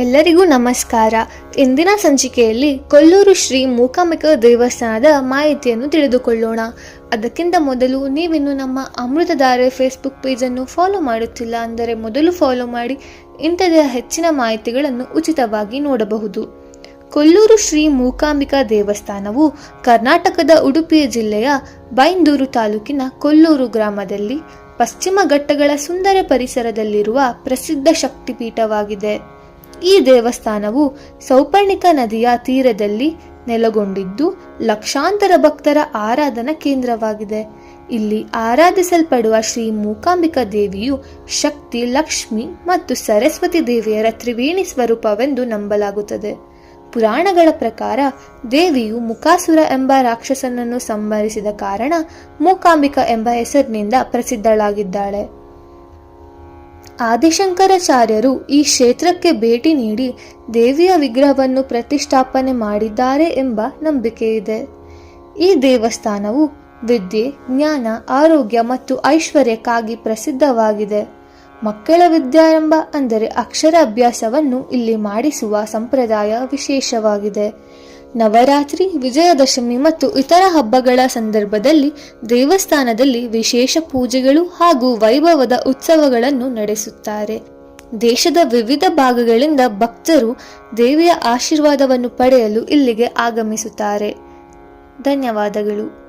ಎಲ್ಲರಿಗೂ ನಮಸ್ಕಾರ. ಇಂದಿನ ಸಂಚಿಕೆಯಲ್ಲಿ ಕೊಲ್ಲೂರು ಶ್ರೀ ಮೂಕಾಂಬಿಕಾ ದೇವಸ್ಥಾನದ ಮಾಹಿತಿಯನ್ನು ತಿಳಿದುಕೊಳ್ಳೋಣ. ಅದಕ್ಕಿಂತ ಮೊದಲು ನೀವಿನ್ನು ನಮ್ಮ ಅಮೃತಧಾರೆ ಫೇಸ್ಬುಕ್ ಪೇಜನ್ನು ಫಾಲೋ ಮಾಡುತ್ತಿಲ್ಲ ಅಂದರೆ ಮೊದಲು ಫಾಲೋ ಮಾಡಿ. ಇಂಥದೇ ಹೆಚ್ಚಿನ ಮಾಹಿತಿಗಳನ್ನು ಉಚಿತವಾಗಿ ನೋಡಬಹುದು. ಕೊಲ್ಲೂರು ಶ್ರೀ ಮೂಕಾಂಬಿಕಾ ದೇವಸ್ಥಾನವು ಕರ್ನಾಟಕದ ಉಡುಪಿ ಜಿಲ್ಲೆಯ ಬೈಂದೂರು ತಾಲೂಕಿನ ಕೊಲ್ಲೂರು ಗ್ರಾಮದಲ್ಲಿ ಪಶ್ಚಿಮ ಘಟ್ಟಗಳ ಸುಂದರ ಪರಿಸರದಲ್ಲಿರುವ ಪ್ರಸಿದ್ಧ ಶಕ್ತಿಪೀಠವಾಗಿದೆ. ಈ ದೇವಸ್ಥಾನವು ಸೌಪರ್ಣಿಕಾ ನದಿಯ ತೀರದಲ್ಲಿ ನೆಲೆಗೊಂಡಿದ್ದು ಲಕ್ಷಾಂತರ ಭಕ್ತರ ಆರಾಧನಾ ಕೇಂದ್ರವಾಗಿದೆ. ಇಲ್ಲಿ ಆರಾಧಿಸಲ್ಪಡುವ ಶ್ರೀ ಮೂಕಾಂಬಿಕಾ ದೇವಿಯು ಶಕ್ತಿ, ಲಕ್ಷ್ಮಿ ಮತ್ತು ಸರಸ್ವತಿ ದೇವಿಯರ ತ್ರಿವೇಣಿ ಸ್ವರೂಪವೆಂದು ನಂಬಲಾಗುತ್ತದೆ. ಪುರಾಣಗಳ ಪ್ರಕಾರ ದೇವಿಯು ಮುಕಾಸುರ ಎಂಬ ರಾಕ್ಷಸನನ್ನು ಸಂಹರಿಸಿದ ಕಾರಣ ಮೂಕಾಂಬಿಕಾ ಎಂಬ ಹೆಸರಿನಿಂದ ಪ್ರಸಿದ್ಧಳಾಗಿದ್ದಾಳೆ. ಆದಿಶಂಕರಾಚಾರ್ಯರು ಈ ಕ್ಷೇತ್ರಕ್ಕೆ ಭೇಟಿ ನೀಡಿ ದೇವಿಯ ವಿಗ್ರಹವನ್ನು ಪ್ರತಿಷ್ಠಾಪನೆ ಮಾಡಿದ್ದಾರೆ ಎಂಬ ನಂಬಿಕೆಯಿದೆ. ಈ ದೇವಸ್ಥಾನವು ವಿದ್ಯೆ, ಜ್ಞಾನ, ಆರೋಗ್ಯ ಮತ್ತು ಐಶ್ವರ್ಯಕ್ಕಾಗಿ ಪ್ರಸಿದ್ಧವಾಗಿದೆ. ಮಕ್ಕಳ ವಿದ್ಯಾರಂಭ ಅಂದರೆ ಅಕ್ಷರ ಅಭ್ಯಾಸವನ್ನು ಇಲ್ಲಿ ಮಾಡಿಸುವ ಸಂಪ್ರದಾಯ ವಿಶೇಷವಾಗಿದೆ. ನವರಾತ್ರಿ, ವಿಜಯದಶಮಿ ಮತ್ತು ಇತರ ಹಬ್ಬಗಳ ಸಂದರ್ಭದಲ್ಲಿ ದೇವಸ್ಥಾನದಲ್ಲಿ ವಿಶೇಷ ಪೂಜೆಗಳು ಹಾಗೂ ವೈಭವದ ಉತ್ಸವಗಳನ್ನು ನಡೆಸುತ್ತಾರೆ. ದೇಶದ ವಿವಿಧ ಭಾಗಗಳಿಂದ ಭಕ್ತರು ದೇವಿಯ ಆಶೀರ್ವಾದವನ್ನು ಪಡೆಯಲು ಇಲ್ಲಿಗೆ ಆಗಮಿಸುತ್ತಾರೆ. ಧನ್ಯವಾದಗಳು.